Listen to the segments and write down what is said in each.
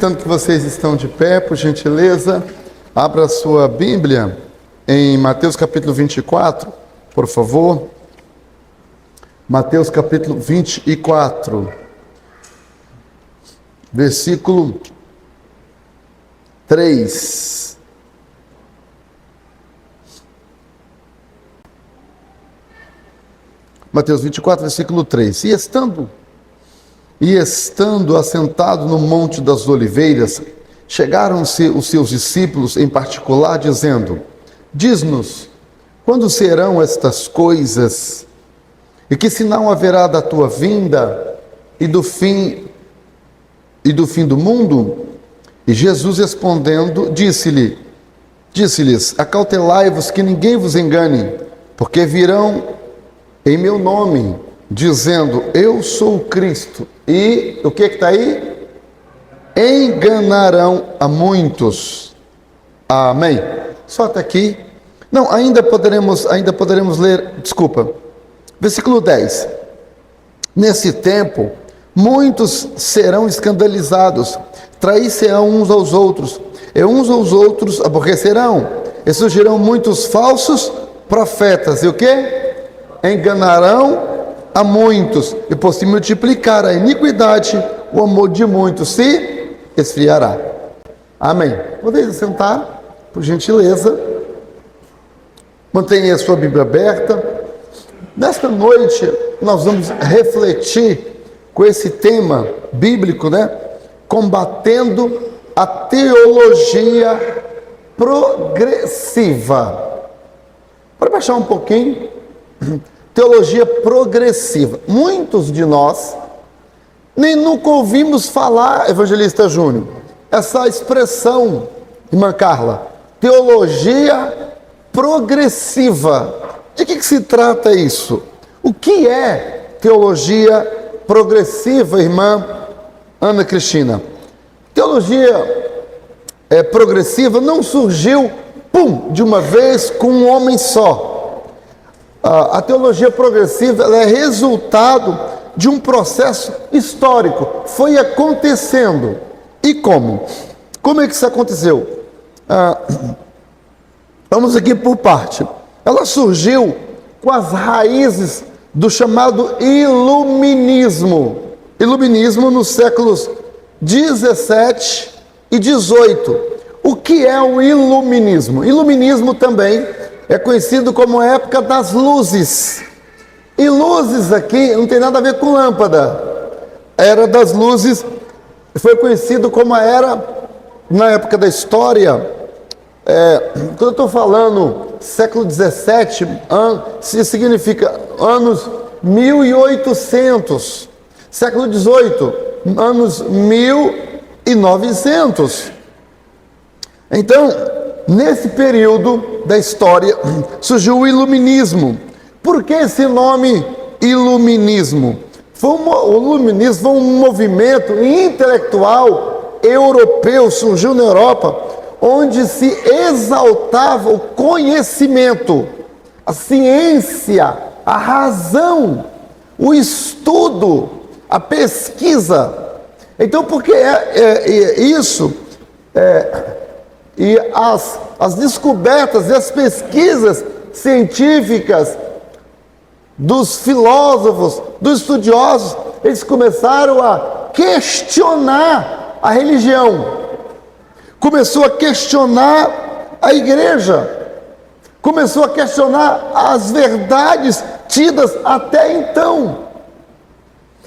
Aproveitando que vocês estão de pé, por gentileza, abra sua Bíblia em Mateus capítulo 24, por favor. Mateus capítulo 24, versículo 3. Mateus 24, versículo 3. E estando assentado no Monte das Oliveiras, chegaram-se os seus discípulos em particular, dizendo: Diz-nos, quando serão estas coisas? E que sinal haverá da tua vinda e do fim do mundo? E Jesus respondendo, disse-lhes: Acautelai-vos que ninguém vos engane, porque virão em meu nome, dizendo, eu sou o Cristo. E o que está aí? Enganarão a muitos. Amém. Só até aqui. Não, ainda poderemos ler, versículo 10. Nesse tempo, muitos serão escandalizados, trair-se-ão uns aos outros, e uns aos outros aborrecerão, e surgirão muitos falsos profetas. E o que? Enganarão a muitos, e por se multiplicar a iniquidade, o amor de muitos se esfriará. Amém. Podem sentar, por gentileza. Mantenha a sua Bíblia aberta. Nesta noite, nós vamos refletir com esse tema bíblico, combatendo a teologia progressiva. Para baixar um pouquinho. Teologia progressiva. Muitos de nós nem nunca ouvimos falar, evangelista Júnior, essa expressão, irmã Carla, teologia progressiva. De que se trata isso? O que é teologia progressiva, irmã Ana Cristina? Teologia progressiva não surgiu, de uma vez com um homem só. A teologia progressiva ela é resultado de um processo histórico. Foi acontecendo. E como? Como é que isso aconteceu? Vamos aqui por parte. Ela surgiu com as raízes do chamado iluminismo. Iluminismo nos séculos 17 e 18. O que é o iluminismo? Iluminismo também é conhecido como a época das luzes. E luzes aqui não tem nada a ver com lâmpada. A era das luzes foi conhecido como a era, na época da história, quando eu estou falando século 17, significa anos 1800. Século 18, anos 1900. Então, nesse período da história, surgiu o iluminismo. Por que esse nome iluminismo? O iluminismo foi um movimento intelectual europeu, surgiu na Europa, onde se exaltava o conhecimento, a ciência, a razão, o estudo, a pesquisa. Então, por que isso? E as descobertas e as pesquisas científicas dos filósofos, dos estudiosos, eles começaram a questionar a religião, começou a questionar a igreja, começou a questionar as verdades tidas até então.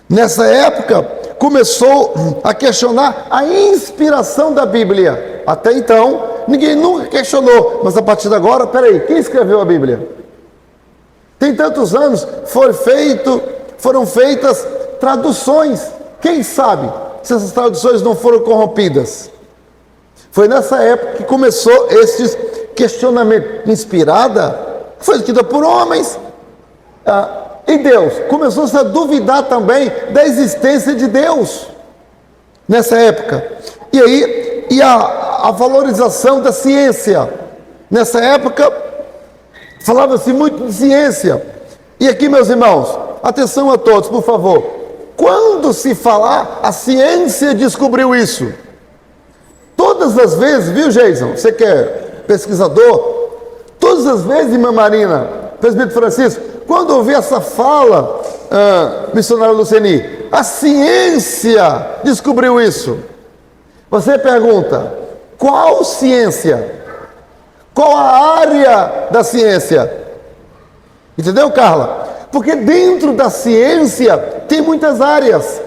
Nessa época, começou a questionar a inspiração da Bíblia. Até então, ninguém nunca questionou, mas a partir de agora, quem escreveu a Bíblia? Tem tantos anos, foram feitas traduções. Quem sabe se essas traduções não foram corrompidas? Foi nessa época que começou esses questionamentos. Inspirada? Foi escrita por homens. E Deus? Começou-se a duvidar também da existência de Deus. Nessa época. E aí, a valorização da ciência. Nessa época, falava-se muito de ciência. E aqui, meus irmãos, atenção a todos, por favor. Quando se falar, a ciência descobriu isso. todas as vezes, viu, Jason? Você que é pesquisador, todas as vezes, irmã Marina, presbítero Francisco, quando ouvi essa fala, missionário Luceni, a ciência descobriu isso. Você pergunta, qual ciência? Qual a área da ciência? Entendeu, Carla? Porque dentro da ciência tem muitas áreas,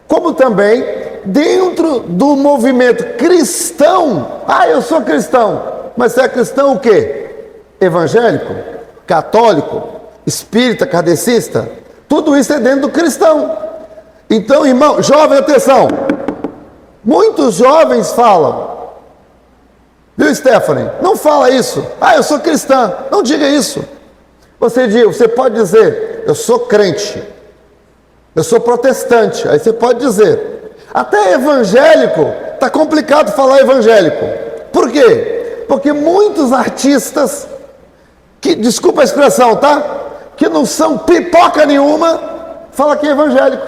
como também dentro do movimento cristão. Eu sou cristão, mas você é cristão o quê? Evangélico, católico, espírita, kardecista? Tudo isso é dentro do cristão. Então, irmão, jovem, atenção. Muitos jovens falam, viu, Stephanie? Não fala isso. Eu sou cristã. Não diga isso. Você pode dizer, eu sou crente, eu sou protestante. Aí você pode dizer, até evangélico, está complicado falar evangélico. Por quê? Porque muitos artistas, que, desculpa a expressão, tá? Que não são pipoca nenhuma, falam que é evangélico.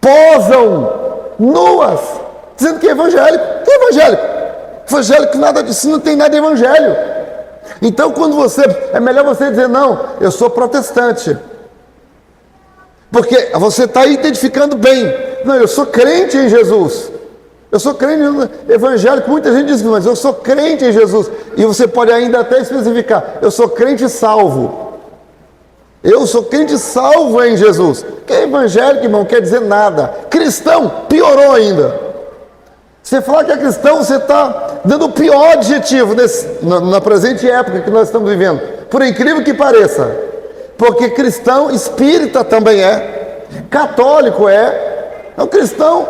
Posam nuas, dizendo que é evangélico. Que é evangélico? Evangélico, nada disso, não tem nada de evangelho. Então, é melhor você dizer, não, eu sou protestante. Porque você está identificando bem. Não, eu sou crente em Jesus. Eu sou crente evangélico. Muita gente diz, mas eu sou crente em Jesus. E você pode ainda até especificar, eu sou crente salvo. Eu sou crente salvo em Jesus. Que é evangélico, irmão, quer dizer nada. Cristão, piorou ainda. Você falar que é cristão, você está dando o pior adjetivo na presente época que nós estamos vivendo. Por incrível que pareça. Porque cristão, espírita também é. Católico é. É um cristão.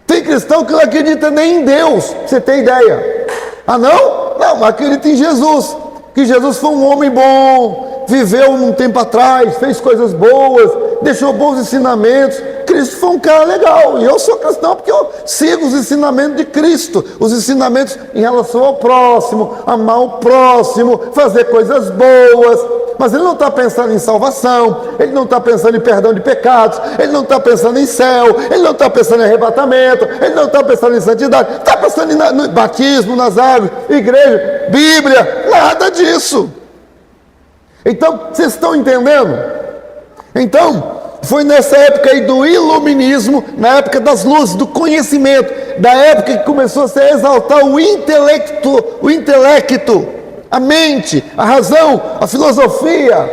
Tem cristão que não acredita nem em Deus. Você tem ideia? Não? Não, mas acredita em Jesus. Que Jesus foi um homem bom. Viveu um tempo atrás. Fez coisas boas. Deixou bons ensinamentos. Cristo foi um cara legal, e eu sou cristão porque eu sigo os ensinamentos de Cristo, os ensinamentos em relação ao próximo, amar o próximo, fazer coisas boas. Mas ele não está pensando em salvação, ele não está pensando em perdão de pecados, ele não está pensando em céu, ele não está pensando em arrebatamento, ele não está pensando em santidade, está pensando no batismo, nas águas, igreja, Bíblia, nada disso. Então, vocês estão entendendo? Então, foi nessa época aí do iluminismo, na época das luzes, do conhecimento, da época que começou a se exaltar o intelecto, a mente, a razão, a filosofia.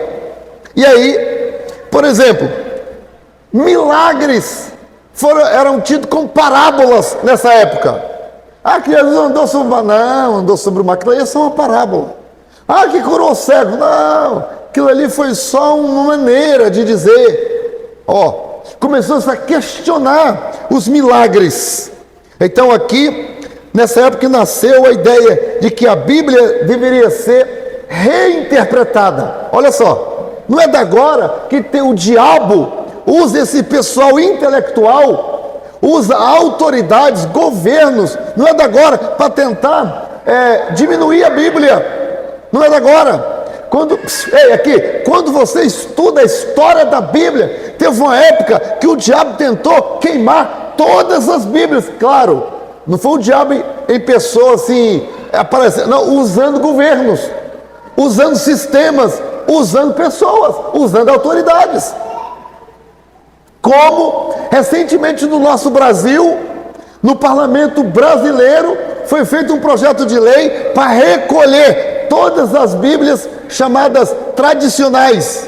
E aí, por exemplo, milagres eram tidos como parábolas nessa época. Que Jesus andou sobre o mar, não, andou sobre o mar, aquilo aí é só uma parábola. Que curou o cego, não, aquilo ali foi só uma maneira de dizer. Começou-se a questionar os milagres. Então aqui, nessa época nasceu a ideia de que a Bíblia deveria ser reinterpretada. Olha só, não é da agora que o diabo usa esse pessoal intelectual, usa autoridades, governos, não é da agora para tentar diminuir a Bíblia. Não é da agora. Quando você estuda a história da Bíblia, teve uma época que o diabo tentou queimar todas as Bíblias. Claro, não foi o diabo em pessoa assim, aparecendo, não, usando governos, usando sistemas, usando pessoas, usando autoridades. Como recentemente no nosso Brasil, no parlamento brasileiro, foi feito um projeto de lei para recolher todas as Bíblias chamadas tradicionais.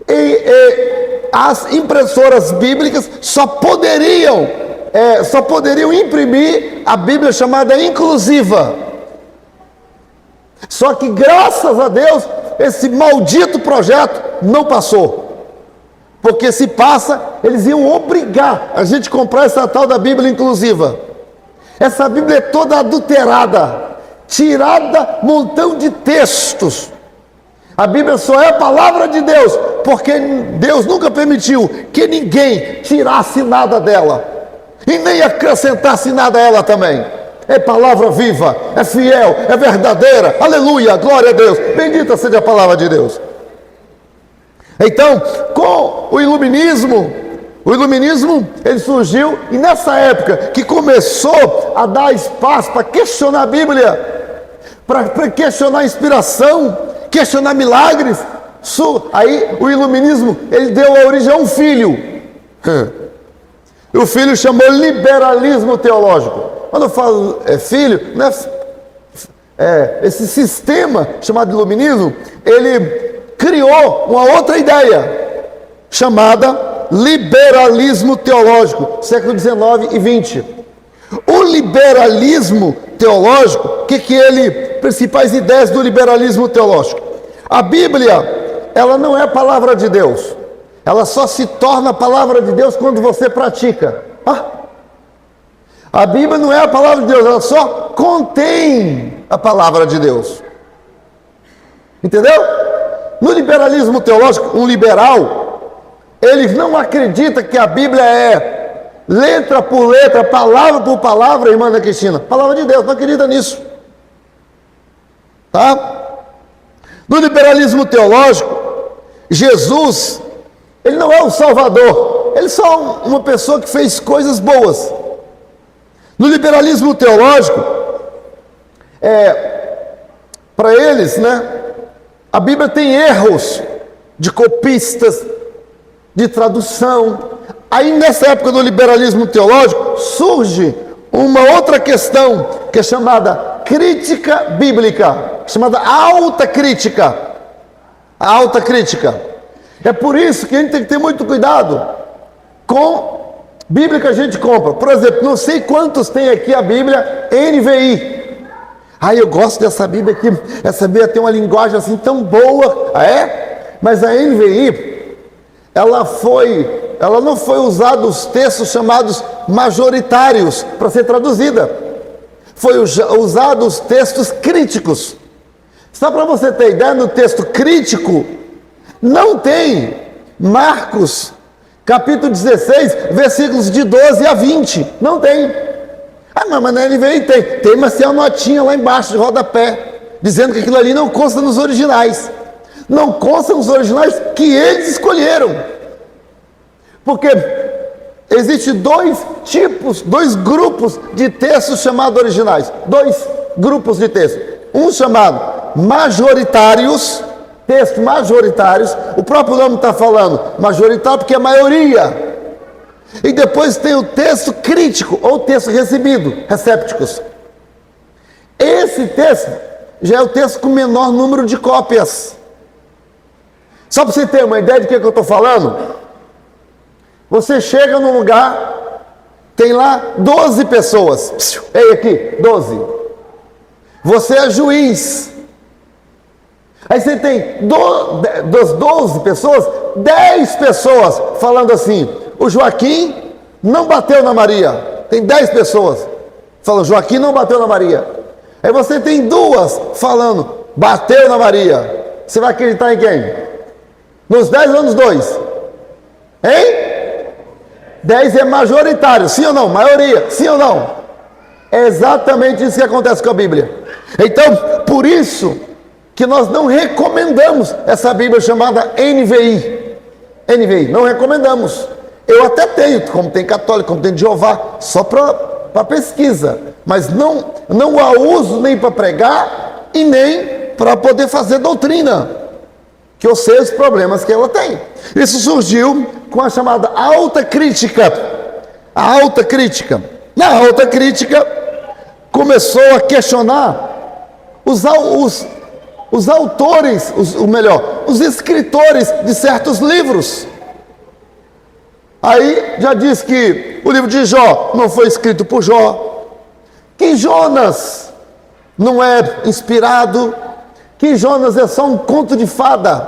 E as impressoras bíblicas só poderiam imprimir a Bíblia chamada inclusiva. Só que graças a Deus esse maldito projeto não passou. Porque se passa, eles iam obrigar a gente a comprar essa tal da Bíblia inclusiva. Essa Bíblia é toda adulterada, tirada montão de textos. A Bíblia só é a palavra de Deus, porque Deus nunca permitiu que ninguém tirasse nada dela, e nem acrescentasse nada a ela também. É palavra viva, é fiel, é verdadeira, aleluia, glória a Deus, bendita seja a palavra de Deus. Então, com o iluminismo O iluminismo, ele surgiu, e nessa época que começou a dar espaço para questionar a Bíblia, para questionar a inspiração, questionar milagres, aí o iluminismo, ele deu a origem a um filho. O filho chamou liberalismo teológico. Quando eu falo filho, não esse sistema chamado iluminismo, ele criou uma outra ideia, chamada liberalismo teológico, século XIX e XX. O liberalismo teológico, principais ideias do liberalismo teológico. A Bíblia, ela não é a palavra de Deus. Ela só se torna a palavra de Deus quando você pratica. A Bíblia não é a palavra de Deus, ela só contém a palavra de Deus. Entendeu? No liberalismo teológico, um liberal, eles não acreditam que a Bíblia é letra por letra, palavra por palavra, irmã Ana Cristina. Palavra de Deus, não acredita nisso. Tá? No liberalismo teológico, Jesus, ele não é o Salvador, ele é só uma pessoa que fez coisas boas. No liberalismo teológico, para eles, a Bíblia tem erros de copistas, de tradução. Aí nessa época do liberalismo teológico surge uma outra questão que é chamada crítica bíblica, chamada alta crítica. A alta crítica. É por isso que a gente tem que ter muito cuidado com Bíblia que a gente compra. Por exemplo, não sei quantos tem aqui a Bíblia NVI. Eu gosto dessa Bíblia aqui. Essa Bíblia tem uma linguagem assim tão boa. Mas a NVI, ela não foi usada os textos chamados majoritários para ser traduzida. Foi usado os textos críticos. Só para você ter ideia, no texto crítico não tem Marcos capítulo 16, versículos de 12 a 20. Não tem. Mas na NVI tem, mas tem uma notinha lá embaixo de rodapé, dizendo que aquilo ali não consta nos originais. Não consta nos originais que eles escolheram. Porque existem dois grupos de textos chamados originais. Dois grupos de textos. Um chamado majoritários, textos majoritários. O próprio nome está falando majoritário porque é maioria. E depois tem o texto crítico, ou texto recebido, recépticos. Esse texto já é o texto com menor número de cópias. Só para você ter uma ideia de que eu estou falando, você chega num lugar, tem lá 12 pessoas. Ei, aqui, 12. Você é juiz. Aí você tem das 12 pessoas, 10 pessoas falando assim: o Joaquim não bateu na Maria. Tem 10 pessoas falando: Joaquim não bateu na Maria. Aí você tem duas falando: bateu na Maria. Você vai acreditar em quem? Nos 10 ou nos 2? Hein? 10 é majoritário, sim ou não? Maioria, sim ou não? É exatamente isso que acontece com a Bíblia. Então, por isso que nós não recomendamos essa Bíblia chamada NVI. NVI, não recomendamos. Eu até tenho, como tem católico, como tem de Jeová, só para pesquisa. Mas não a uso nem para pregar e nem para poder fazer doutrina, que eu sei os problemas que ela tem. Isso surgiu com a chamada alta crítica. A alta crítica. Na alta crítica, começou a questionar os autores, os escritores de certos livros. Aí já diz que o livro de Jó não foi escrito por Jó, que Jonas não é inspirado, que Jonas é só um conto de fada,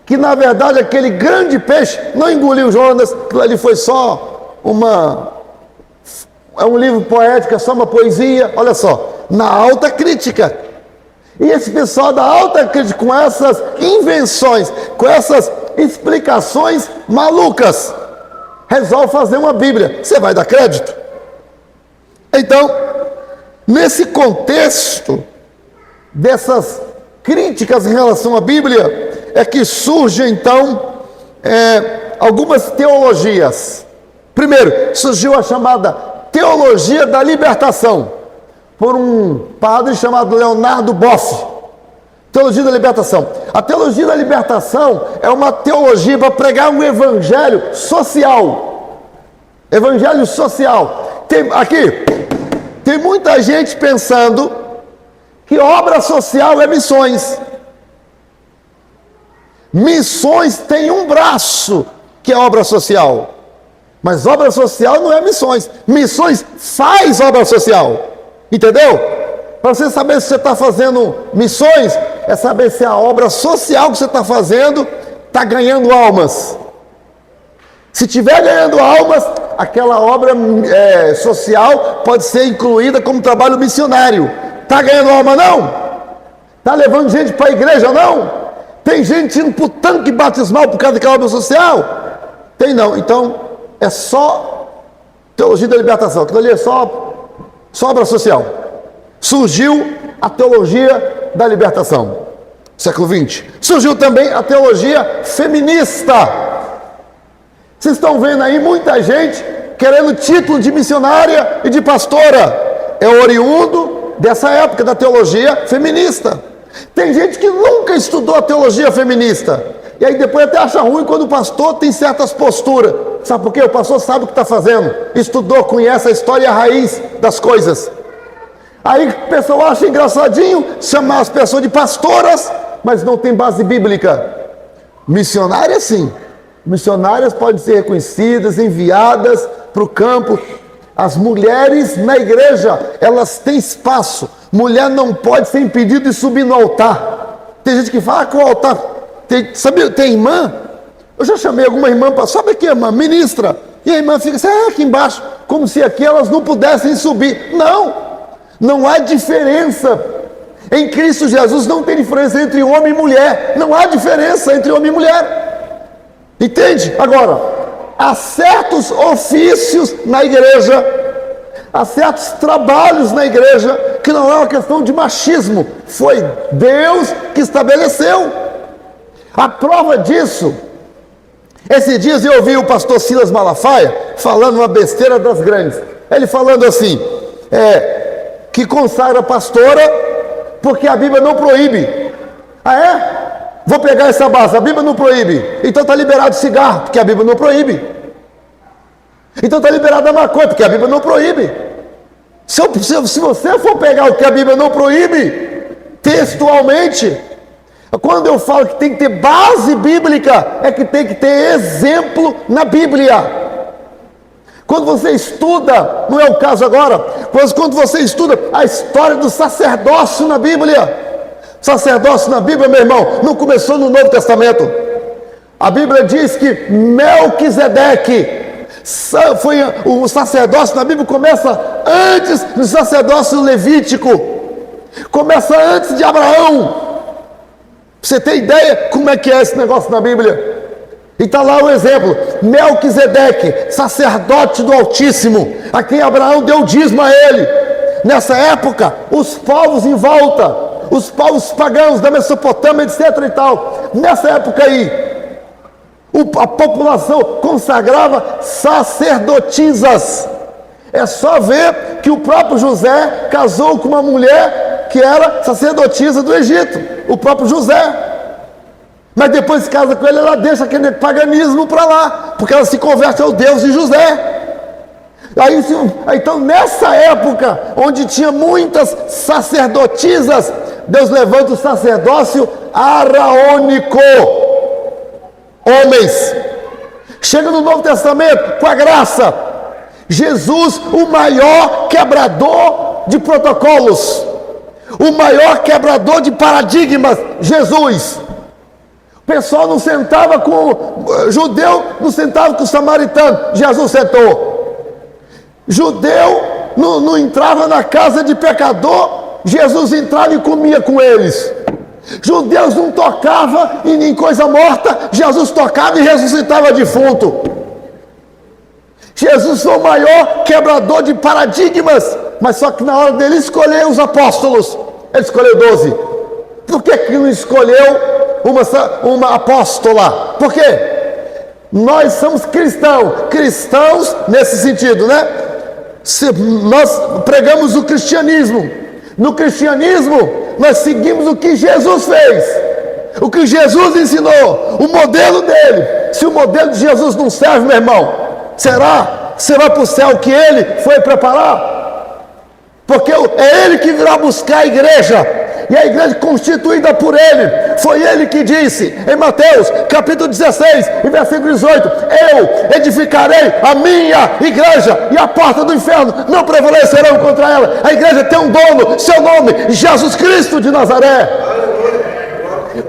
que na verdade aquele grande peixe não engoliu Jonas, aquilo ali foi só um livro poético, é só uma poesia. Olha só, na alta crítica. E esse pessoal da alta crítica, com essas invenções, com essas explicações malucas, resolve fazer uma Bíblia. Você vai dar crédito? Então, nesse contexto dessas críticas em relação à Bíblia, é que surge então algumas teologias. Primeiro, surgiu a chamada teologia da libertação, por um padre chamado Leonardo Boff. Teologia da libertação. A teologia da libertação é uma teologia para pregar um evangelho social. Evangelho social. Tem muita gente pensando que obra social é missões. Missões tem um braço que é obra social. Mas obra social não é missões. Missões faz obra social. Entendeu? Para você saber se você está fazendo missões, é saber se a obra social que você está fazendo está ganhando almas. Se estiver ganhando almas, aquela obra social pode ser incluída como trabalho missionário. Está ganhando alma não? Está levando gente para a igreja não? Tem gente indo para o tanque batismal por causa daquela obra social? Tem não. Então é só teologia da libertação. Aquilo ali é só obra social. Surgiu a teologia da libertação, século XX. Surgiu também a teologia feminista. Vocês estão vendo aí muita gente querendo título de missionária e de pastora. É oriundo dessa época da teologia feminista. Tem gente que nunca estudou a teologia feminista. E aí depois até acha ruim quando o pastor tem certas posturas. Sabe por quê? O pastor sabe o que está fazendo. Estudou, conhece a história e a raiz das coisas. Aí o pessoal acha engraçadinho chamar as pessoas de pastoras, mas não tem base bíblica. Missionárias sim. Missionárias podem ser reconhecidas, enviadas para o campo. As mulheres na igreja, elas têm espaço. Mulher não pode ser impedida de subir no altar. Tem gente que fala que o altar... Tem irmã? Eu já chamei alguma irmã para... Sabe aqui, irmã? Ministra. E a irmã fica assim, aqui embaixo. Como se aqui elas não pudessem subir. Não há diferença. Em Cristo Jesus não tem diferença entre homem e mulher. Não há diferença entre homem e mulher. Entende? Agora, há certos ofícios na igreja, há certos trabalhos na igreja, que não é uma questão de machismo. Foi Deus que estabeleceu. A prova disso, esses dias eu ouvi o pastor Silas Malafaia falando uma besteira das grandes. Ele falando assim, que consagra pastora porque a Bíblia não proíbe. Ah é? Vou pegar essa base, a Bíblia não proíbe. Então está liberado cigarro, porque a Bíblia não proíbe. Então está liberado a maconha, porque a Bíblia não proíbe. Se você for pegar o que a Bíblia não proíbe, textualmente, quando eu falo que tem que ter base bíblica, é que tem que ter exemplo na Bíblia. Quando você estuda, não é o caso agora, mas quando você estuda a história do sacerdócio na Bíblia, sacerdócio na Bíblia, meu irmão, não começou no Novo Testamento. A Bíblia diz que Melquisedeque foi o sacerdócio na Bíblia, começa antes do sacerdócio levítico, começa antes de Abraão. Você tem ideia como é que é esse negócio na Bíblia? E está lá o exemplo, Melquisedeque, sacerdote do Altíssimo, a quem Abraão deu dízimo a ele. Nessa época, os povos em volta, os povos pagãos da Mesopotâmia, etc. e tal, nessa época aí, a população consagrava sacerdotisas. É só ver que o próprio José casou com uma mulher que era sacerdotisa do Egito, o próprio José. Mas depois se casa com ele, ela deixa aquele paganismo para lá, porque ela se converte ao Deus de José. Então nessa época, onde tinha muitas sacerdotisas, Deus levanta o sacerdócio araônico. Homens. Chega no Novo Testamento, com a graça, Jesus, o maior quebrador de protocolos, o maior quebrador de paradigmas, Jesus. O pessoal não sentava com judeu, não sentava com o samaritano, Jesus sentou. Judeu não entrava na casa de pecador, Jesus entrava e comia com eles. Judeus não tocavam em coisa morta, Jesus tocava e ressuscitava defunto. Jesus foi o maior quebrador de paradigmas, mas só que na hora dele escolher os apóstolos, ele escolheu 12. Por que não escolheu uma apóstola? Por quê? Nós somos cristãos nesse sentido, né? Nós pregamos o cristianismo. No cristianismo, nós seguimos o que Jesus fez, o que Jesus ensinou, o modelo dele. Se o modelo de Jesus não serve, meu irmão, será? Você vai para o céu que ele foi preparar? Porque é ele que virá buscar a igreja, e a igreja constituída por ele. Foi ele que disse em Mateus capítulo 16 e versículo 18: eu edificarei a minha igreja, e a porta do inferno não prevalecerão contra ela. A igreja tem um dono, seu nome, Jesus Cristo de Nazaré.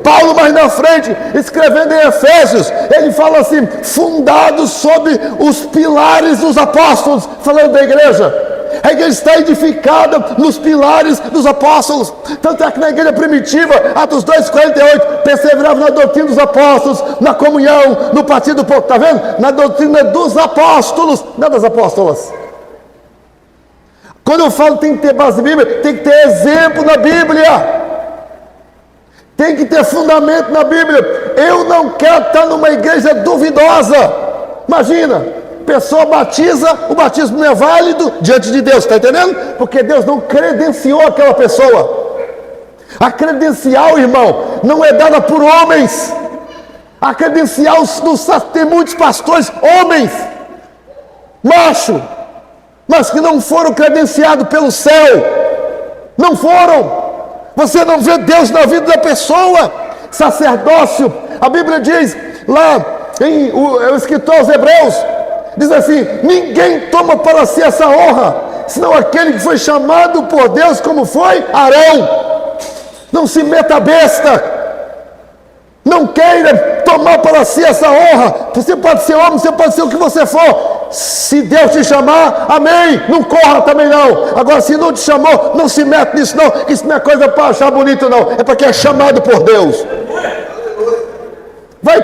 Paulo, mais na frente, escrevendo em Efésios, ele fala assim: fundados sobre os pilares dos apóstolos, falando da igreja. A igreja está edificada nos pilares dos apóstolos. Tanto é que na igreja primitiva, Atos 2:48, perseverava na doutrina dos apóstolos, na comunhão, no partir do povo. Está vendo? Na doutrina dos apóstolos, não das apóstolas. Quando eu falo tem que ter base bíblica, tem que ter exemplo na Bíblia, tem que ter fundamento na Bíblia. Eu não quero estar numa igreja duvidosa. Imagina, pessoa batiza, o batismo não é válido diante de Deus, está entendendo? Porque Deus não credenciou aquela pessoa. A credencial, irmão, não é dada por homens. A credencial, tem muitos pastores, homens, macho, mas que não foram credenciados pelo céu. Não foram. Você não vê Deus na vida da pessoa. Sacerdócio, a Bíblia diz lá em o escritor aos Hebreus, diz assim: ninguém toma para si essa honra, senão aquele que foi chamado por Deus, como foi Arão. Não se meta besta, não queira tomar para si essa honra. Você pode ser homem, você pode ser o que você for. Se Deus te chamar, amém, não corra também não. Agora, se não te chamou, não se mete nisso não, que isso não é coisa para achar bonito não, é para quem é chamado por Deus. Vai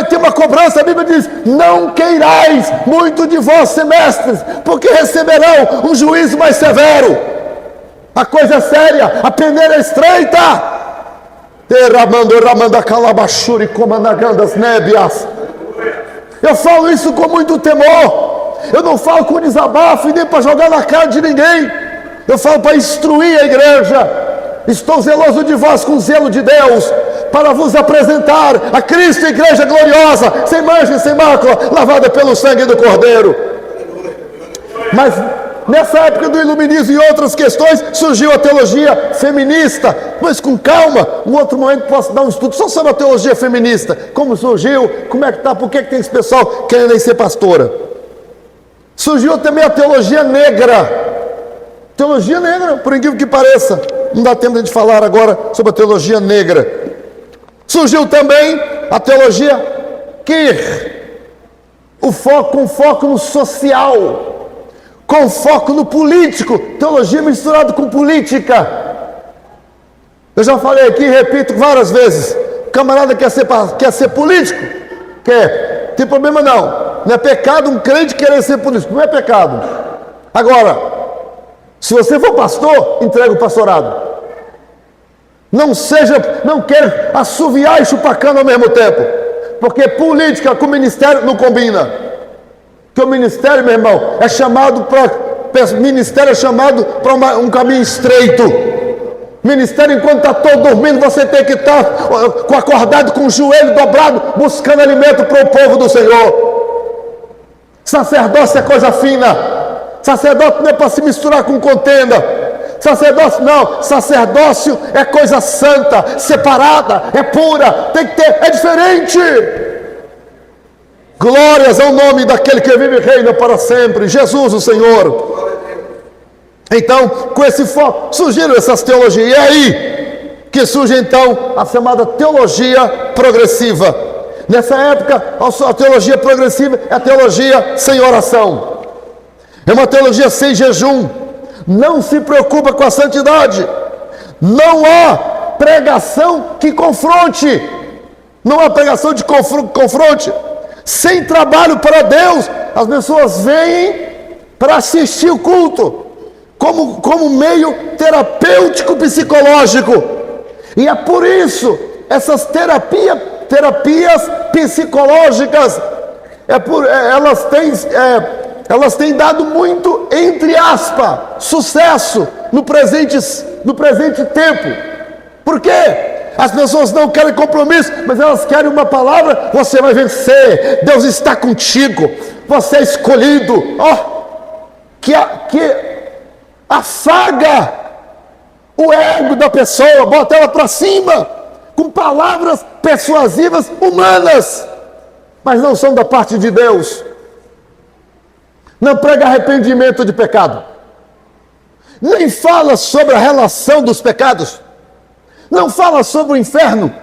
ter uma cobrança. A Bíblia diz: não queirais muito de vós, semestres, porque receberão um juízo mais severo. A coisa é séria, a peneira é estreita. Eu falo isso com muito temor. Eu não falo com desabafo e nem para jogar na cara de ninguém. Eu falo para instruir a igreja. Estou zeloso de vós com zelo de Deus, para vos apresentar a Cristo, igreja gloriosa, sem mancha e sem mácula, lavada pelo sangue do Cordeiro. Mas nessa época do iluminismo e outras questões, surgiu a teologia feminista. Mas com calma, um outro momento posso dar um estudo só sobre a teologia feminista. Como surgiu, como é que está, por que tem esse pessoal querendo ser pastora. Surgiu também a teologia negra. Teologia negra, por incrível que pareça. Não dá tempo de falar agora sobre a teologia negra. Surgiu também a teologia queer, com foco no social, com foco no político, teologia misturada com política. Eu já falei aqui, repito várias vezes: o camarada quer ser político? Quer, tem problema não é pecado um crente querer ser político, não é pecado. Agora, se você for pastor, entrega o pastorado. Não quer assoviar e chupar cana ao mesmo tempo, porque política com ministério não combina. Porque o ministério, meu irmão, é chamado para um caminho estreito. Ministério, enquanto está todo dormindo, você tem que estar acordado com o joelho dobrado, buscando alimento para o povo do Senhor. Sacerdócio é coisa fina. Sacerdócio não é para se misturar com contenda. Sacerdócio não, sacerdócio é coisa santa, separada, é pura, tem que ter, é diferente. Glórias ao nome daquele que vive e reina para sempre, Jesus o Senhor. Então, com esse foco, surgiram essas teologias. E é aí que surge então a chamada teologia progressiva. Nessa época, a teologia progressiva é a teologia sem oração. É uma teologia sem jejum. Não se preocupa com a santidade. Não há pregação que confronte. Não há pregação de confronte. Sem trabalho para Deus, as pessoas vêm para assistir o culto como meio terapêutico psicológico. E é por isso essas terapias psicológicas elas têm dado muito, entre aspas, sucesso no presente tempo. Por quê? As pessoas não querem compromisso, mas elas querem uma palavra: você vai vencer, Deus está contigo, você é escolhido. Que afaga o ego da pessoa, bota ela para cima, com palavras persuasivas humanas, mas não são da parte de Deus. Não prega arrependimento de pecado, nem fala sobre a relação dos pecados, não fala sobre o inferno,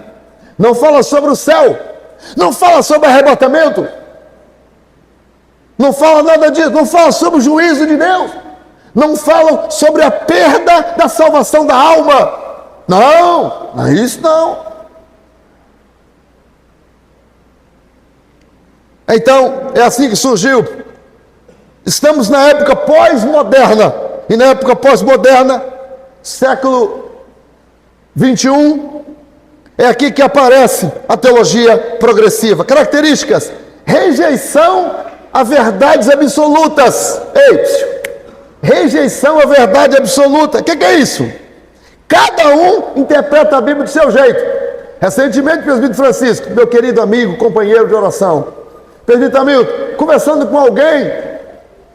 não fala sobre o céu, não fala sobre arrebatamento, não fala nada disso, não fala sobre o juízo de Deus, não falam sobre a perda da salvação da alma. Não, isso não. Então, é assim que surgiu. Estamos na época pós-moderna, e na época pós-moderna, século 21, é aqui que aparece a teologia progressiva. Características: rejeição a verdades absolutas. Rejeição à verdade absoluta. O que é isso? Cada um interpreta a Bíblia do seu jeito. Recentemente, o presbítero Francisco, meu querido amigo, companheiro de oração, presbítero Hamilton, conversando com alguém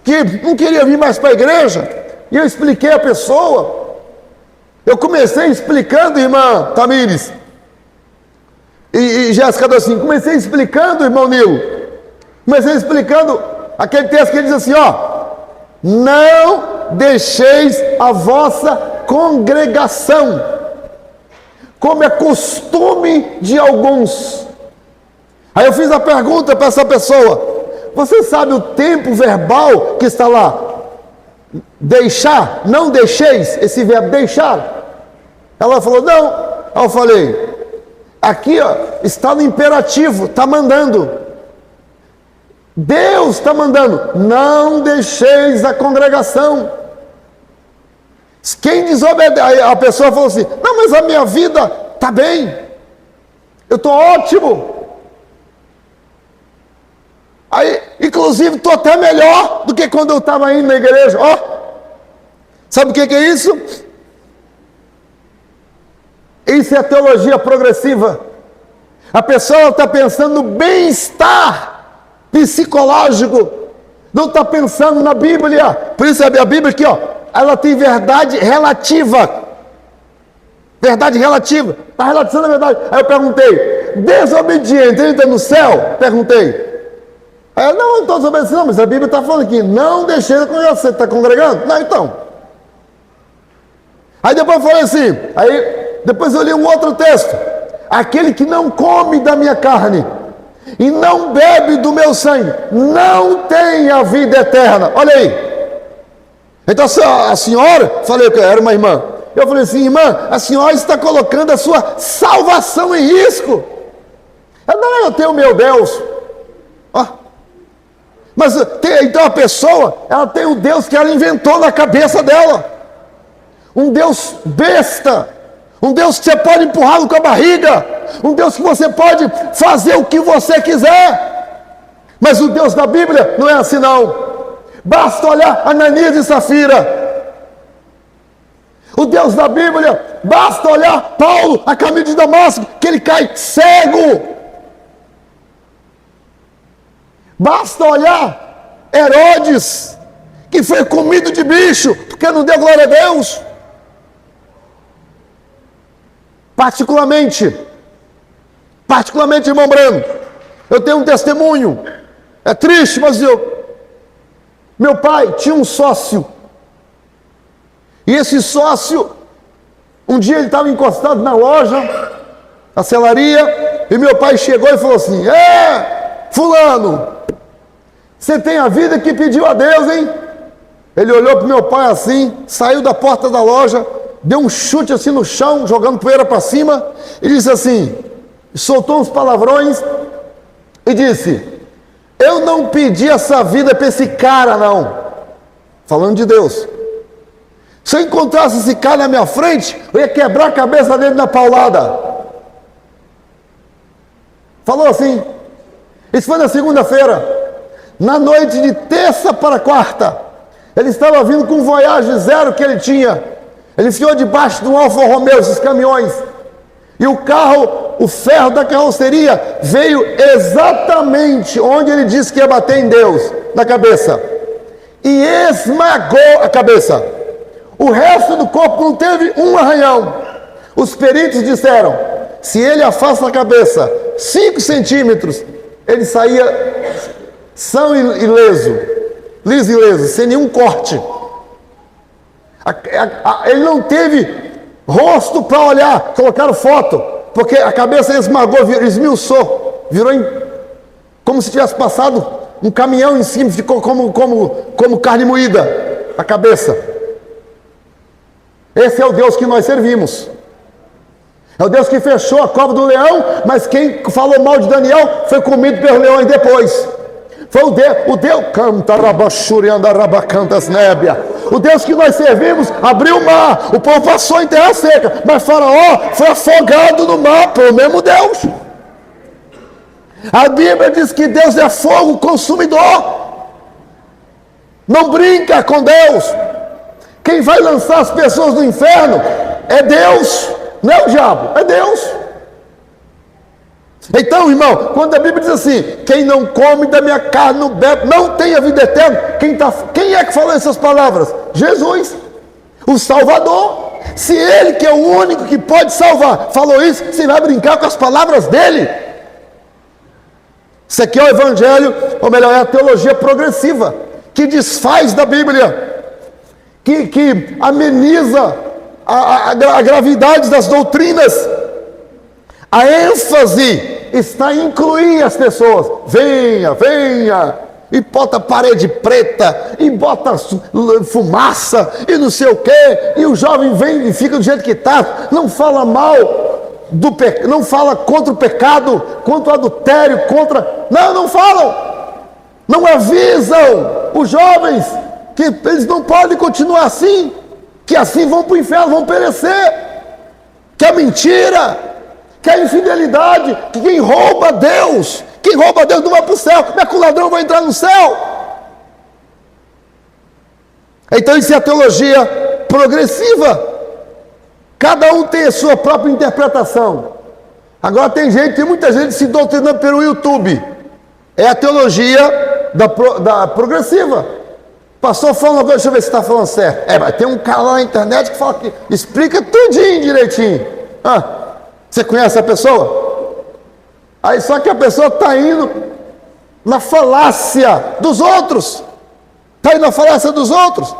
que não queria vir mais para a igreja, e eu expliquei a pessoa. Eu comecei explicando, irmã Tamires e Jéssica, assim, comecei explicando, irmão Nilo, comecei explicando aquele texto que ele diz assim: não deixeis a vossa congregação, como é costume de alguns. Aí eu fiz a pergunta para essa pessoa: você sabe o tempo verbal que está lá? Deixar, não deixeis, esse verbo deixar. Ela falou: não. Aí eu falei: aqui está no imperativo, está mandando. Deus está mandando: não deixeis a congregação. Quem desobedece, a pessoa falou assim: não, mas a minha vida está bem, eu estou ótimo. Aí, inclusive, estou até melhor do que quando eu estava indo na igreja. Sabe o que é isso? Isso é teologia progressiva. A pessoa está pensando no bem-estar psicológico, não está pensando na Bíblia. Por isso a Bíblia aqui, ela tem verdade relativa. Verdade relativa, está relativando a verdade. Aí eu perguntei: desobediente entra no céu? Perguntei. Aí eu: não estou desobedecendo, não, mas a Bíblia está falando aqui: não deixei a congregação. Você está congregando? Não, então. Aí depois eu falei assim, depois eu li um outro texto: aquele que não come da minha carne e não bebe do meu sangue não tem a vida eterna. Olha aí. Então a senhora, falei que era uma irmã, eu falei assim: irmã, a senhora está colocando a sua salvação em risco. Ela: não, eu tenho o meu Deus. Mas então a pessoa, ela tem um Deus que ela inventou na cabeça dela, um Deus besta, um Deus que você pode empurrá-lo com a barriga, um Deus que você pode fazer o que você quiser. Mas o Deus da Bíblia não é assim, não. Basta olhar Ananias e Safira. O Deus da Bíblia, basta olhar Paulo a caminho de Damasco, que ele cai cego. Basta olhar Herodes, que foi comido de bicho, porque não deu glória a Deus. Particularmente, irmão Brando, eu tenho um testemunho. É triste, mas meu pai tinha um sócio. E esse sócio, um dia ele estava encostado na loja, na selaria, e meu pai chegou e falou assim: fulano, você tem a vida que pediu a Deus, hein? Ele olhou para o meu pai assim, saiu da porta da loja, deu um chute assim no chão, jogando poeira para cima, e disse assim, soltou uns palavrões, e disse: eu não pedi essa vida para esse cara, não. Falando de Deus. Se eu encontrasse esse cara na minha frente, eu ia quebrar a cabeça dele na paulada. Falou assim. Isso foi na segunda-feira. na noite de terça para quarta, ele estava vindo com um Voyage zero que ele tinha. Ele enfiou debaixo de um Alfa Romeo, esses caminhões. E o carro, o ferro da carroceria, veio exatamente onde ele disse que ia bater em Deus, na cabeça. E esmagou a cabeça. O resto do corpo não teve um arranhão. Os peritos disseram, se ele afasta a cabeça 5 centímetros, ele saía são e liso, liso e leso, sem nenhum corte. Ele não teve rosto para olhar, colocaram foto, porque a cabeça esmagou, esmiuçou, virou como se tivesse passado um caminhão em cima, ficou como carne moída, a cabeça. Esse é o Deus que nós servimos. É o Deus que fechou a cova do leão, mas quem falou mal de Daniel foi comido pelos leões depois. Foi o Deus, canta rabachuri andarabacantas nébia. O Deus que nós servimos abriu o mar, o povo passou em terra seca, mas Faraó foi afogado no mar pelo mesmo Deus. A Bíblia diz que Deus é fogo consumidor. Não brinca com Deus. Quem vai lançar as pessoas no inferno é Deus, não é o diabo, é Deus. Então, irmão, quando a Bíblia diz assim, quem não come da minha carne, não bebe, não tem a vida eterna, quem é que falou essas palavras? Jesus, o Salvador. Se Ele, que é o único que pode salvar, falou isso, você vai brincar com as palavras dEle? Isso aqui é o Evangelho, ou melhor, é a teologia progressiva, que desfaz da Bíblia, que ameniza a gravidade das doutrinas. A ênfase está em incluir as pessoas. Venha, venha, e bota parede preta, e bota fumaça, e não sei o quê, e o jovem vem e fica do jeito que está, não fala mal, não fala contra o pecado, contra o adultério, não falam, não avisam os jovens, que eles não podem continuar assim, que assim vão para o inferno, vão perecer, que é mentira, que é infidelidade, que quem rouba Deus não vai para o céu, como é que o ladrão vai entrar no céu? Então isso é a teologia progressiva, cada um tem a sua própria interpretação. Agora tem muita gente se doutrinando pelo YouTube, é a teologia da progressiva. Pastor, fala uma coisa, deixa eu ver se está falando certo. Mas tem um cara lá na internet que fala que explica tudinho direitinho. Você conhece a pessoa? Aí só que a pessoa está indo na falácia dos outros. Está indo na falácia dos outros.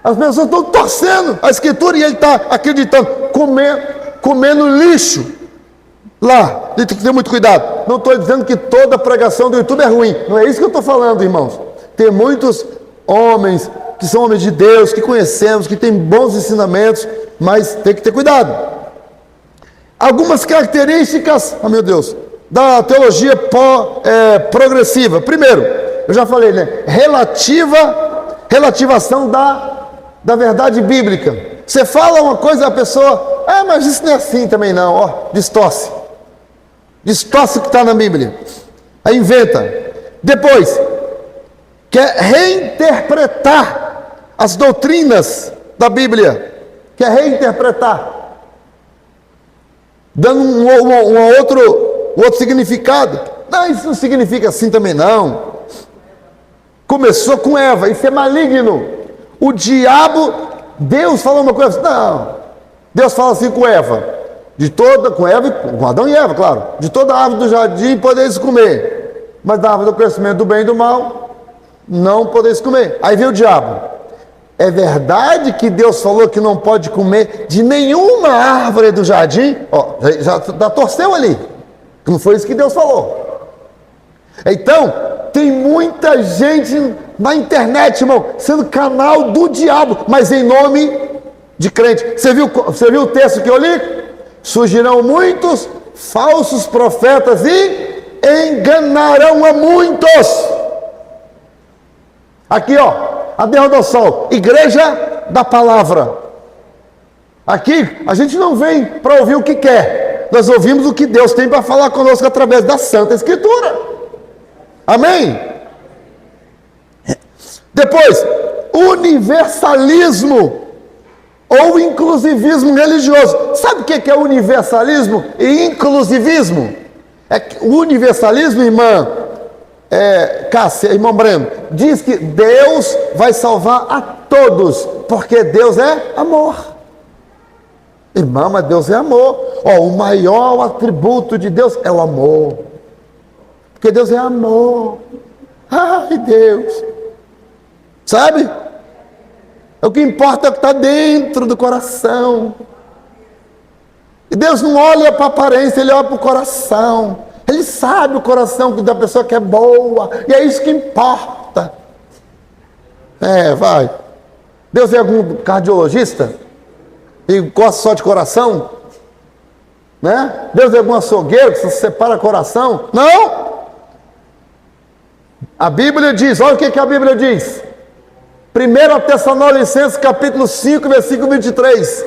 As pessoas estão torcendo a Escritura e ele está acreditando, comendo lixo. Lá, tem que ter muito cuidado. Não estou dizendo que toda pregação do YouTube é ruim. Não é isso que eu estou falando, irmãos. Tem muitos homens que são homens de Deus, que conhecemos, que têm bons ensinamentos, mas tem que ter cuidado. Algumas características, meu Deus, da teologia progressiva. Primeiro, eu já falei, né? Relativação da verdade bíblica. Você fala uma coisa, a pessoa, mas isso não é assim também não, distorce. Distorce o que está na Bíblia. Aí inventa. Depois, quer reinterpretar as doutrinas da Bíblia. Quer reinterpretar, dando um outro significado. Não, isso não significa assim também não. Começou com Eva, isso é maligno. O diabo, Deus falou uma coisa, não. Deus fala assim com Eva, com Adão e Eva, claro. De toda a árvore do jardim podeis comer, mas da árvore do conhecimento do bem e do mal, não podeis comer. Aí veio o diabo. É verdade que Deus falou que não pode comer de nenhuma árvore do jardim? Já torceu ali. Não foi isso que Deus falou. Então, tem muita gente na internet, irmão, sendo canal do diabo, mas em nome de crente. Você viu o texto que eu li? Surgirão muitos falsos profetas e enganarão a muitos. Aqui, a derrotação, igreja da palavra. Aqui, a gente não vem para ouvir o que quer. Nós ouvimos o que Deus tem para falar conosco através da Santa Escritura. Amém? Depois, universalismo ou inclusivismo religioso. Sabe o que é universalismo e inclusivismo? O universalismo, irmã Cássia, irmão Breno, diz que Deus vai salvar a todos, porque Deus é amor. Irmã, mas Deus é amor. O maior atributo de Deus é o amor, porque Deus é amor. Ai, Deus, sabe? O que importa é o que está dentro do coração. E Deus não olha para a aparência, Ele olha para o coração. Ele sabe o coração da pessoa que é boa, e é isso que importa. Vai. Deus é algum cardiologista e gosta só de coração? Né? Deus é algum açougueiro que separa coração? Não! A Bíblia diz, olha o que a Bíblia diz. 1 Tessalonicenses capítulo 5, versículo 23.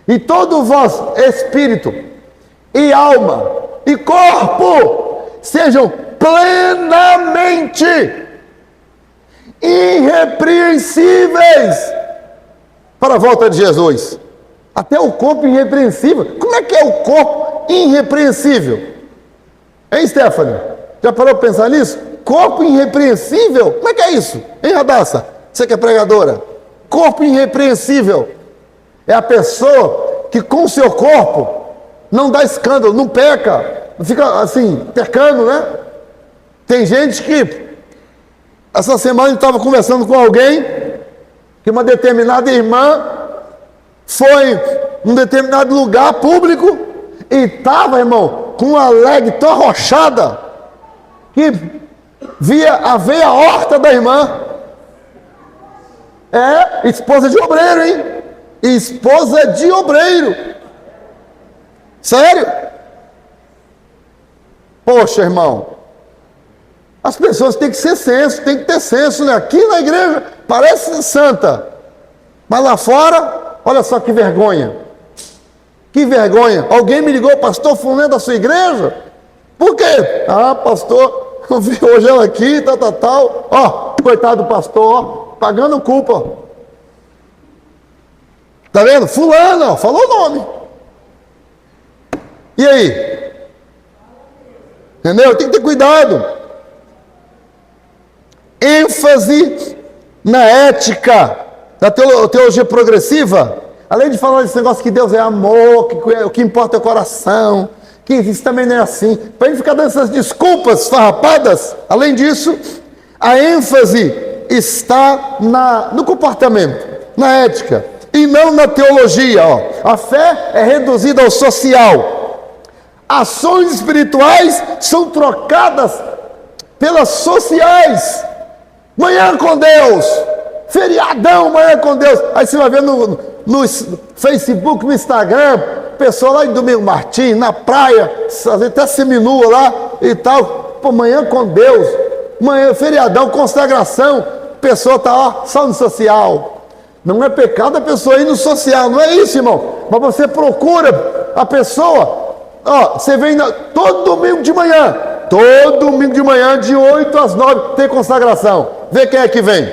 E todo vós, espírito e alma e corpo, sejam plenamente irrepreensíveis para a volta de Jesus. Até o corpo irrepreensível. Como é que é o corpo irrepreensível? Hein, Stephanie? Já parou para pensar nisso? Corpo irrepreensível? Como é que é isso? Hein, Radassa? Você que é pregadora. Corpo irrepreensível é a pessoa que com o seu corpo não dá escândalo, não peca, não fica assim, pecando, né? Tem gente que, essa semana eu estava conversando com alguém, que uma determinada irmã foi num determinado lugar público e estava, irmão, com uma leg tão arrochada que via a veia horta da irmã. Esposa de obreiro, hein? Esposa de obreiro. Sério? Poxa, irmão. As pessoas têm que ser senso, tem que ter senso, né? Aqui na igreja parece santa, mas lá fora, olha só que vergonha. Que vergonha. Alguém me ligou, pastor, fulano da sua igreja? Por quê? Pastor, eu vi hoje ela aqui, tal. Coitado do pastor, pagando culpa. Tá vendo? Fulano, falou o nome. E aí? Entendeu? Tem que ter cuidado. ênfase na ética da teologia progressiva, além de falar desse negócio que Deus é amor, que o que importa é o coração, que isso também não é assim, para ele ficar dando essas desculpas farrapadas, além disso, a ênfase está no comportamento, na ética, e não na teologia. A fé é reduzida ao social. Ações espirituais são trocadas pelas sociais. Manhã com Deus, feriadão, manhã com Deus. Aí você vai ver no Facebook, no Instagram, pessoal lá em Domingo Martins, na praia, até seminua lá e tal. Pô, manhã com Deus, manhã, feriadão, consagração. A pessoa está só no social. Não é pecado a pessoa ir no social, não é isso, irmão. Mas você procura a pessoa, você vem todo domingo de manhã, de 8 às 9, tem consagração. Vê quem é que vem.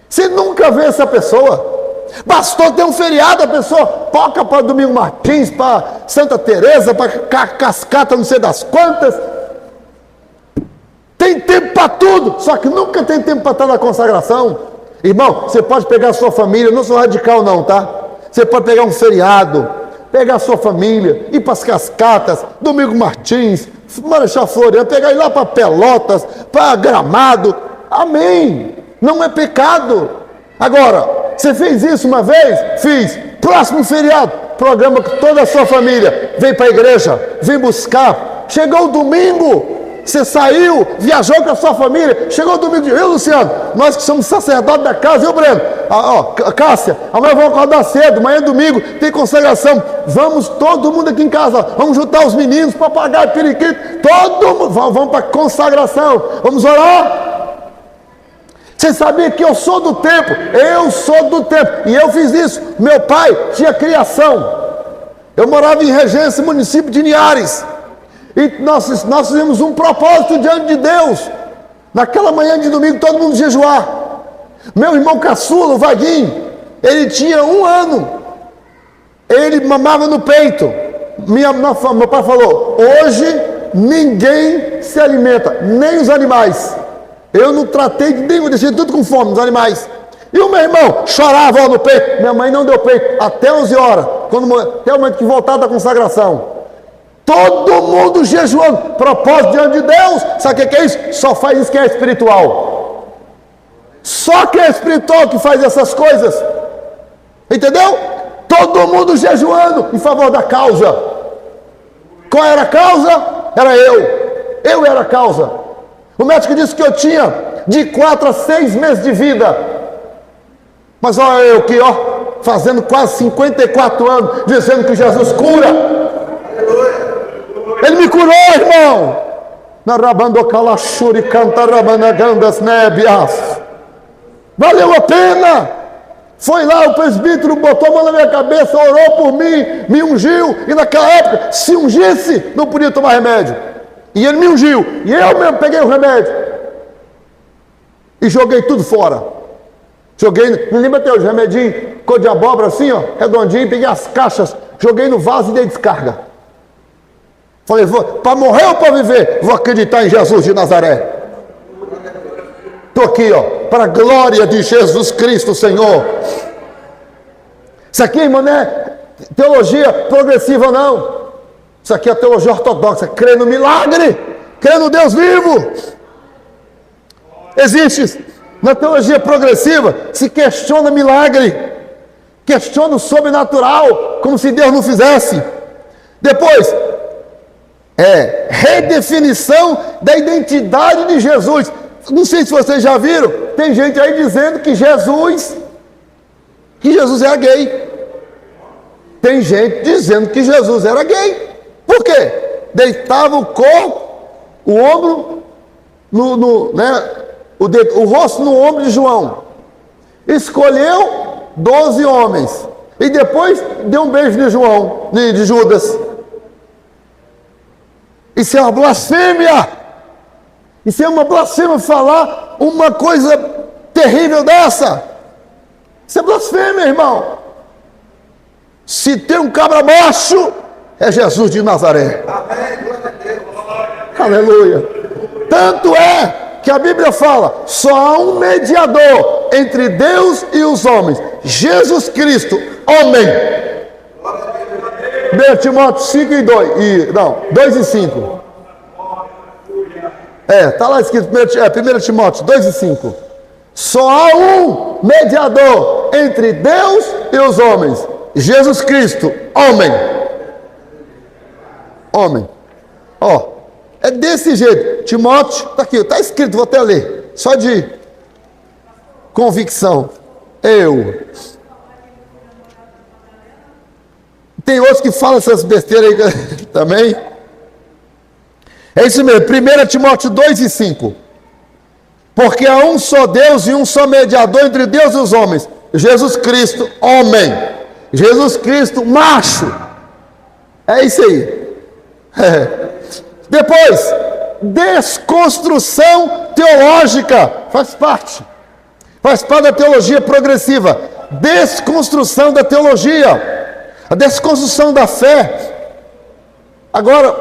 Você nunca vê essa pessoa. Bastou ter um feriado, a pessoa toca para Domingo Martins, para Santa Teresa, para Cascata, não sei das quantas. Tem tempo para tudo, só que nunca tem tempo para estar na consagração. Irmão, você pode pegar a sua família, não sou radical não, tá? Você pode pegar um feriado, pegar a sua família, ir para as Cascatas, Domingo Martins, Marechal Floriano, pegar ir lá para Pelotas, para Gramado. Amém. Não é pecado. Agora, você fez isso uma vez? Fiz. Próximo feriado, programa com toda a sua família. Vem para a igreja, vem buscar. Chegou o domingo, você saiu, viajou com a sua família. Chegou o domingo, eu, Luciano, nós que somos sacerdotes da casa, eu, Breno, Cássia, amanhã vamos acordar cedo, amanhã é domingo, tem consagração. Vamos todo mundo aqui em casa, vamos juntar os meninos, papagaio, periquito, todo mundo, vamos para a consagração. Vamos orar. Você sabia que eu sou do tempo? Eu sou do tempo. E eu fiz isso. Meu pai tinha criação. Eu morava em Regência, município de Linhares. E nós fizemos um propósito diante de Deus. Naquela manhã de domingo, todo mundo jejuar. Meu irmão caçula, o Vaguinho, ele tinha 1 ano. Ele mamava no peito. Meu pai falou: hoje ninguém se alimenta, nem os animais. Eu não tratei de nenhum, deixei tudo com fome, os animais. E o meu irmão chorava no peito. Minha mãe não deu peito até 11 horas, até o momento que voltar da consagração. Todo mundo jejuando, propósito diante de Deus. Sabe o que é isso? Só faz isso quem é espiritual. Só quem é espiritual que faz essas coisas. Entendeu? Todo mundo jejuando em favor da causa. Qual era a causa? Era eu. Eu era a causa. O médico disse que eu tinha de 4 a 6 meses de vida. Mas olha eu aqui, ó, fazendo quase 54 anos, dizendo que Jesus cura. Ele me curou, irmão. Valeu a pena. Foi lá, o presbítero botou a mão na minha cabeça, orou por mim, me ungiu. E naquela época, se ungisse, não podia tomar remédio. E ele me ungiu. E eu mesmo peguei o remédio e joguei tudo fora. Joguei, me lembra até os remedinhos, cor de abóbora assim, ó, redondinho, peguei as caixas, joguei no vaso e dei descarga. Falei, para morrer ou para viver? Vou acreditar em Jesus de Nazaré. Estou aqui, ó, para a glória de Jesus Cristo, Senhor. Isso aqui, irmão, não é teologia progressiva, não. Isso aqui é teologia ortodoxa, crê no milagre, crê no Deus vivo. Existe, na teologia progressiva, se questiona milagre, questiona o sobrenatural, como se Deus não fizesse. Depois, redefinição da identidade de Jesus. Não sei se vocês já viram, tem gente aí dizendo que Jesus era gay. Tem gente dizendo que Jesus era gay. Por quê? Deitava o corpo, o ombro, o rosto no ombro de João. Escolheu 12 homens. E depois deu um beijo de João, de Judas. Isso é uma blasfêmia. Isso é uma blasfêmia falar uma coisa terrível dessa. Isso é blasfêmia, irmão. Se tem um cabra macho, é Jesus de Nazaré. Aleluia. Tanto é que a Bíblia fala, só há um mediador entre Deus e os homens, Jesus Cristo, homem. 1 Timóteo 5 e 2, 2 e 5. Está lá escrito, 1 Timóteo 2 e 5. Só há um mediador entre Deus e os homens, Jesus Cristo, homem. Homem. É desse jeito. Timóteo, está aqui, está escrito, vou até ler, só de convicção. Tem outros que falam essas besteiras aí também. É isso mesmo, 1 Timóteo 2 e 5. Porque há um só Deus e um só mediador entre Deus e os homens, Jesus Cristo, homem. Jesus Cristo, macho. É isso aí. Depois, desconstrução teológica. Faz parte da teologia progressiva. Desconstrução da teologia. A desconstrução da fé. Agora,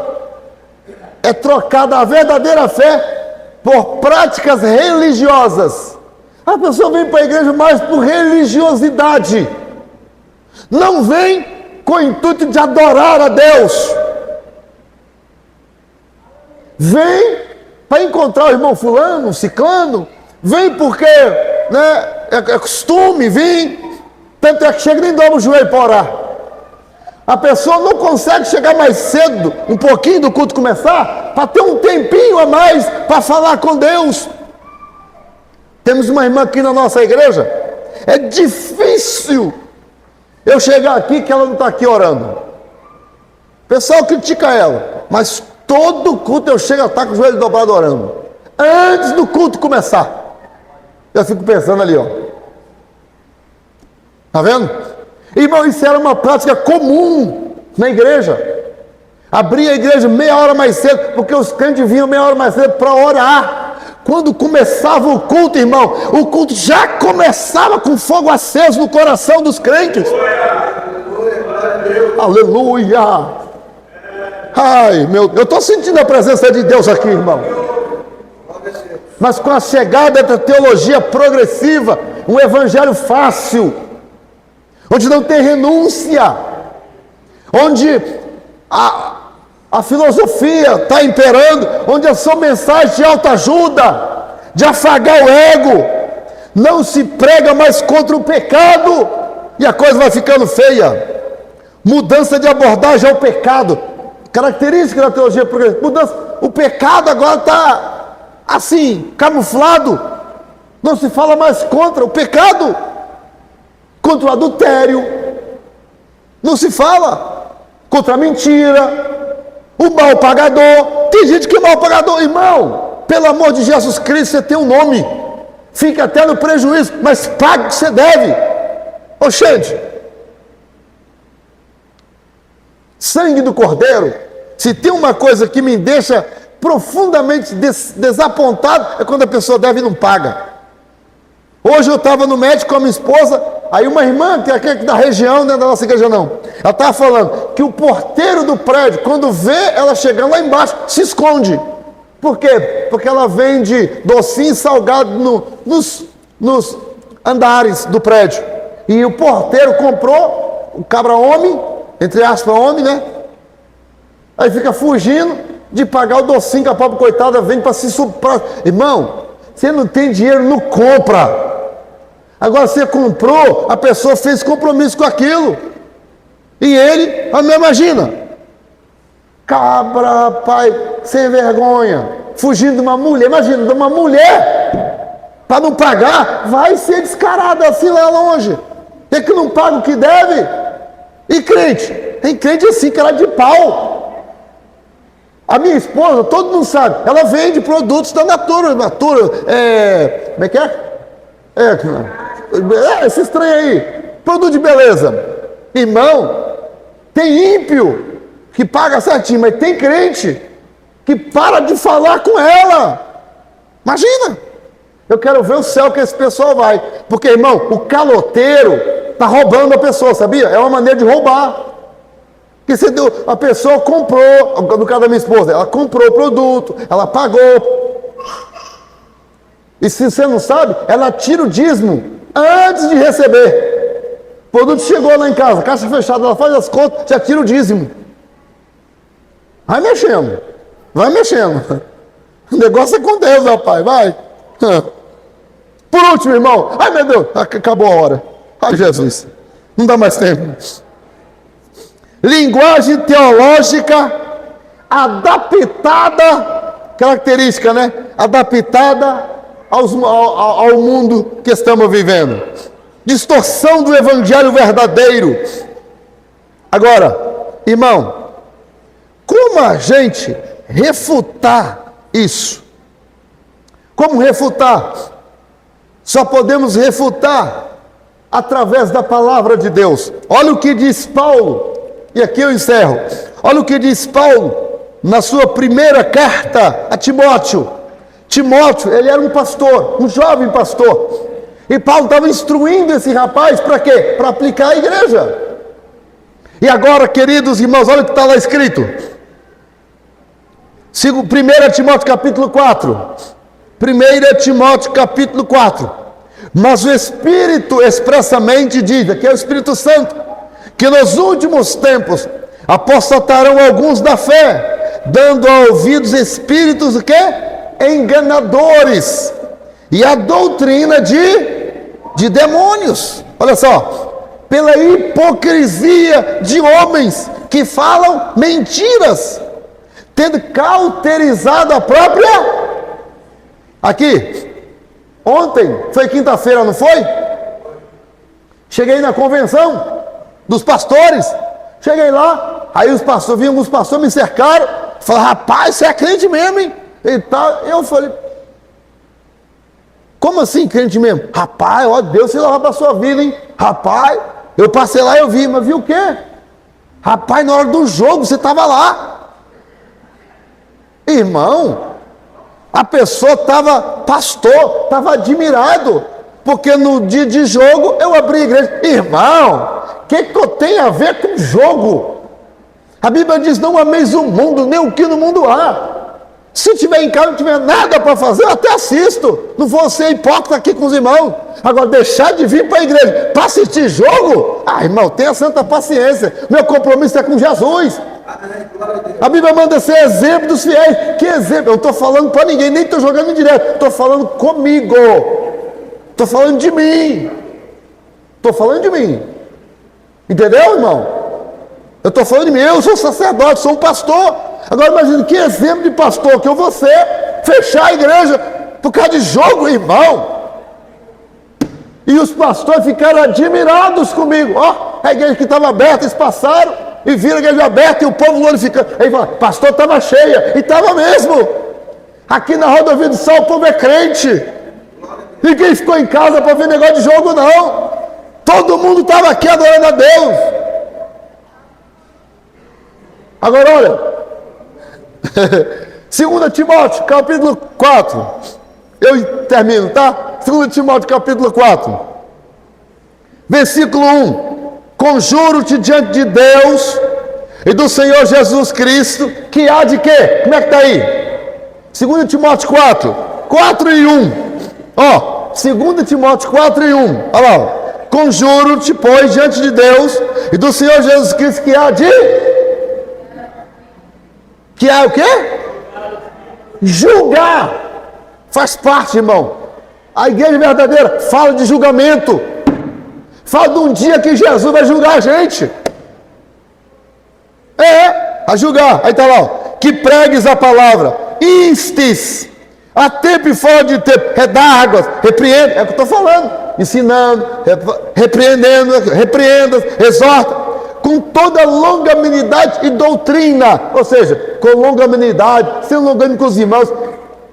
é trocada a verdadeira fé por práticas religiosas. A pessoa vem para a igreja mais por religiosidade. Não vem com o intuito de adorar a Deus. Vem para encontrar o irmão fulano, ciclano. Vem porque é costume vir. Tanto é que chega e nem dobra o joelho para orar. A pessoa não consegue chegar mais cedo, um pouquinho do culto começar, para ter um tempinho a mais para falar com Deus. Temos uma irmã aqui na nossa igreja. É difícil eu chegar aqui que ela não está aqui orando. O pessoal critica ela, mas todo culto eu chego, ela está com o joelho dobrado orando. Antes do culto começar. Eu fico pensando ali, ó. Está vendo? Irmão, isso era uma prática comum na igreja. Abria a igreja meia hora mais cedo, porque os crentes vinham meia hora mais cedo para orar. quando começava o culto, irmão, o culto já começava com fogo aceso no coração dos crentes. Aleluia! Ai, eu estou sentindo a presença de Deus aqui, irmão. Mas com a chegada da teologia progressiva, um evangelho fácil, onde não tem renúncia, onde a filosofia está imperando, onde é só mensagem de autoajuda, de afagar o ego, não se prega mais contra o pecado, e a coisa vai ficando feia. Mudança de abordagem ao pecado, característica da teologia progressiva, mudança, o pecado agora está assim, camuflado, não se fala mais contra o pecado, contra o adultério, não se fala contra a mentira, o mal pagador. Tem gente que é mal pagador, irmão, pelo amor de Jesus Cristo, você tem um nome, fica até no prejuízo, mas pague o que você deve. Oxente, sangue do Cordeiro, se tem uma coisa que me deixa profundamente desapontado, é quando a pessoa deve e não paga. Hoje eu estava no médico com a minha esposa, aí uma irmã, que é aqui da região, não é da nossa igreja não, ela estava falando que o porteiro do prédio, quando vê ela chegando lá embaixo, se esconde. Por quê? Porque ela vende docinho salgado nos andares do prédio. E o porteiro comprou, o cabra homem, entre aspas homem, né? Aí fica fugindo de pagar o docinho que a pobre coitada vende para se suprar. Irmão, você não tem dinheiro, não compra. Agora você comprou, a pessoa fez compromisso com aquilo. E ele, imagina, cabra, pai, sem vergonha, fugindo de uma mulher. Imagina, de uma mulher, para não pagar, vai ser descarado assim lá longe. É que não paga o que deve. E crente? Tem crente assim, cara de pau. A minha esposa, todo mundo sabe, ela vende produtos da Natura, como é que é? Esse estranho aí, produto de beleza. Irmão, tem ímpio que paga certinho, mas tem crente que para de falar com ela. Imagina, eu quero ver o céu que esse pessoal vai, porque irmão, o caloteiro está roubando a pessoa, sabia? É uma maneira de roubar. Porque a pessoa comprou, no caso da minha esposa, ela comprou o produto, ela pagou. E se você não sabe, ela tira o dízimo antes de receber. O produto chegou lá em casa, caixa fechada, ela faz as contas, já tira o dízimo. Vai mexendo, vai mexendo. O negócio é com Deus, rapaz, vai. Por último, irmão, ai meu Deus, acabou a hora. Ai Jesus, não dá mais tempo. Linguagem teológica adaptada, característica, né? Adaptada ao mundo que estamos vivendo. Distorção do evangelho verdadeiro. Agora, irmão, como a gente refutar isso? Como refutar? Só podemos refutar através da palavra de Deus. Olha o que diz Paulo. E aqui eu encerro. Olha o que diz Paulo na sua primeira carta a Timóteo. Timóteo, ele era um pastor, um jovem pastor. E Paulo estava instruindo esse rapaz para quê? Para aplicar a igreja. E agora, queridos irmãos, olha o que está lá escrito. 1 Timóteo capítulo 4. 1 Timóteo capítulo 4. Mas o Espírito expressamente diz, aqui é o Espírito Santo, que nos últimos tempos apostatarão alguns da fé, dando a ouvidos espíritos o quê? Enganadores, e a doutrina de demônios. Olha só, pela hipocrisia de homens que falam mentiras, tendo cauterizado a própria. Aqui, ontem, foi quinta-feira, não foi? Cheguei na convenção dos pastores, cheguei lá, aí os pastores, vinham alguns pastores, me cercaram, falaram, rapaz, você é crente mesmo, hein? E tal. Eu falei, como assim crente mesmo? Rapaz, ó Deus, sei lá para a sua vida, hein? Rapaz, eu passei lá e eu vi, mas vi o quê? Rapaz, na hora do jogo você estava lá. Irmão, A pessoa estava admirado, porque no dia de jogo eu abri a igreja. Irmão, o que eu tenho a ver com jogo? A Bíblia diz: não ameis o mundo, nem o que no mundo há. Se tiver em casa, não tiver nada para fazer, eu até assisto. Não vou ser hipócrita aqui com os irmãos. Agora, deixar de vir para a igreja para assistir jogo? Ah, irmão, tenha santa paciência. Meu compromisso é com Jesus. A Bíblia manda ser exemplo dos fiéis. Que exemplo? Eu não estou falando para ninguém, nem estou jogando direto. Estou falando comigo. Estou falando de mim. Estou falando de mim. Entendeu, irmão? Eu estou falando de mim. Eu sou sacerdote, sou um pastor. Agora imagine que exemplo de pastor que eu vou ser, fechar a igreja por causa de jogo, irmão. E os pastores ficaram admirados comigo. Ó, a igreja que estava aberta, eles passaram e viram a igreja aberta e o povo glorificando. Aí fala: pastor, estava cheia. E estava mesmo. Aqui na Rodovia do Sal o povo é crente. Ninguém ficou em casa para ver negócio de jogo, não. Todo mundo estava aqui adorando a Deus. Agora olha, 2 Timóteo, capítulo 4. Eu termino, tá? 2 Timóteo, capítulo 4. Versículo 1. Conjuro-te diante de Deus e do Senhor Jesus Cristo, que há de quê? Como é que está aí? 2 Timóteo 4. 4 e 1. Ó, 2 Timóteo 4 e 1. Olha lá. Conjuro-te, pois, diante de Deus e do Senhor Jesus Cristo, que há de... Que é o quê? Julgar. Faz parte, irmão. A igreja verdadeira fala de julgamento. Fala de um dia que Jesus vai julgar a gente. A julgar. Aí está lá, ó. Que pregues a palavra. Instes. A tempo e fora de tempo. Redarguas. Repreende. É o que eu estou falando. Ensinando. Repreenda. Exorta. Com toda longanimidade e doutrina, ou seja, com longanimidade, sendo longânimo com os irmãos,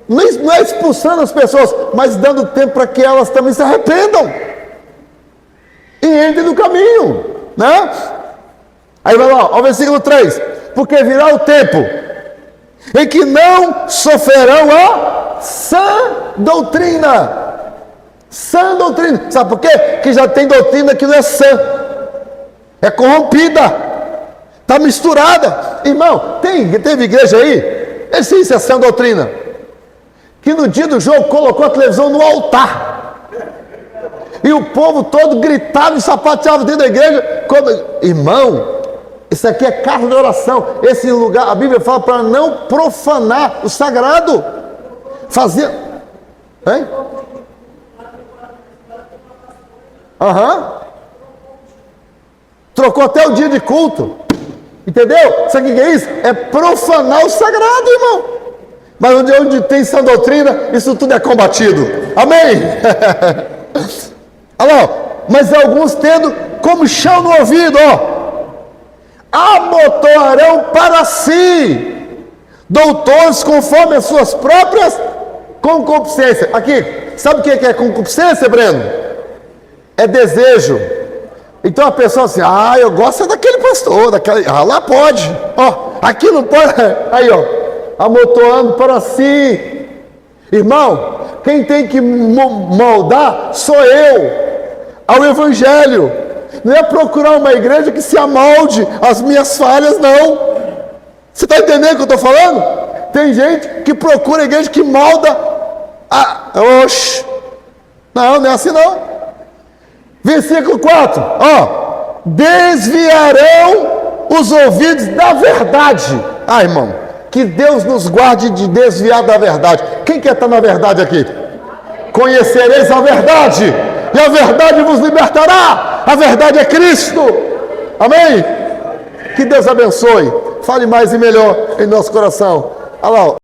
não é expulsando as pessoas, mas dando tempo para que elas também se arrependam e entrem no caminho, né? Aí vai lá, ó, versículo 3: porque virá o tempo em que não sofrerão a sã doutrina. Sã doutrina, sabe por quê? Que já tem doutrina que não é sã. É corrompida, está misturada. Irmão, teve igreja aí, isso é sã doutrina, que no dia do jogo colocou a televisão no altar, e o povo todo gritava e sapateava dentro da igreja. Irmão, isso aqui é casa de oração. Esse lugar, a Bíblia fala para não profanar o sagrado. Fazia... Hein? Trocou até o dia de culto. Entendeu? Sabe o que é isso? É profanar o sagrado, irmão. Mas onde tem sã doutrina, isso tudo é combatido. Amém? Olha lá, mas alguns tendo como chão no ouvido, amontoarão para si doutores conforme as suas próprias concupiscências. Aqui, sabe o que é concupiscência, Breno? É desejo. Então a pessoa assim: eu gosto daquele pastor, lá pode, aqui não pode. Aí amontoando para si. Irmão, quem tem que moldar sou eu, ao evangelho. Não é procurar uma igreja que se amolde às minhas falhas, não. Você está entendendo o que eu estou falando? Tem gente que procura a igreja que molda não é assim não. Versículo 4, desviarão os ouvidos da verdade. Irmão, que Deus nos guarde de desviar da verdade. Quem quer estar na verdade aqui? Conhecereis a verdade, e a verdade vos libertará. A verdade é Cristo. Amém? Que Deus abençoe. Fale mais e melhor em nosso coração. Olha lá,